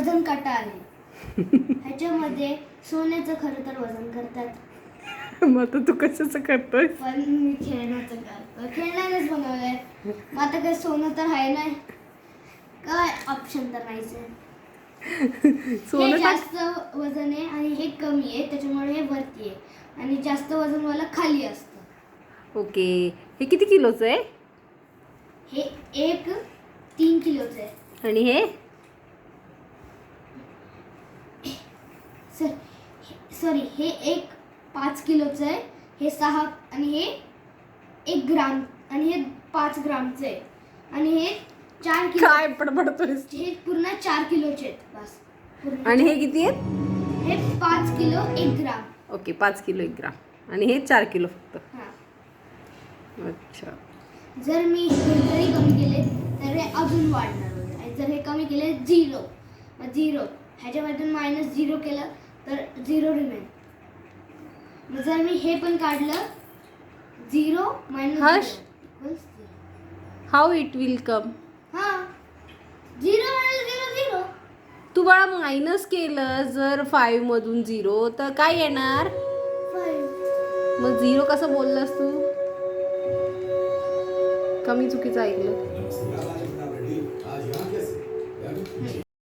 वजन काटा आहे. ह्याच्यामध्ये सोन्याचं खरं तर वजन करतात. मग आता तू कशाचं करतोय? पण मी खेळण्याचं करतो. खेळण्यानेच बनवलंय. मग आता काय सोनं तर आहे नाही. काय ऑप्शन तर नाहीच आहे. हे सोनं टाक. जास्त वजन आहे आणि हे कमी आहे, त्याच्यामुळे हे वरती आहे आणि जास्त वजन वाला खाली असतं. ओके, हे किती किलोचं आहे? हे एक 3 किलोचं आहे. आणि हे सॉरी, हे एक 5 किलोचं आहे. हे 6 आणि हे 1 ग्राम आणि हे 5 ग्रामचं आहे आणि हे 4 किलो. काय पडपडतोयस? हे पूर्ण 4 किलोचे आहेत बस. पूर्ण आणि हे किती आहेत? हे 5 किलो 1 ग्राम. ओके, 5 किलो 1 ग्राम आणि हे 4 किलो फक्त. हां. अच्छा. जर मी हे जरी कमी केले तर हे अजून वाढणार होते. आणि जर हे कमी केले 0, मग 0 ह्याच्यामधून -0 केलं तर 0 रिमेन. मग जर मी हे पण काढलं 0 Harsh. -0 how it will come? हां 0 -0 0. तू बाळा मायनस केलं जर 5 मधून 0 तर काय येणार? 5. मग 0 कसं बोललास तू? कमी चुकीचं ऐकलं.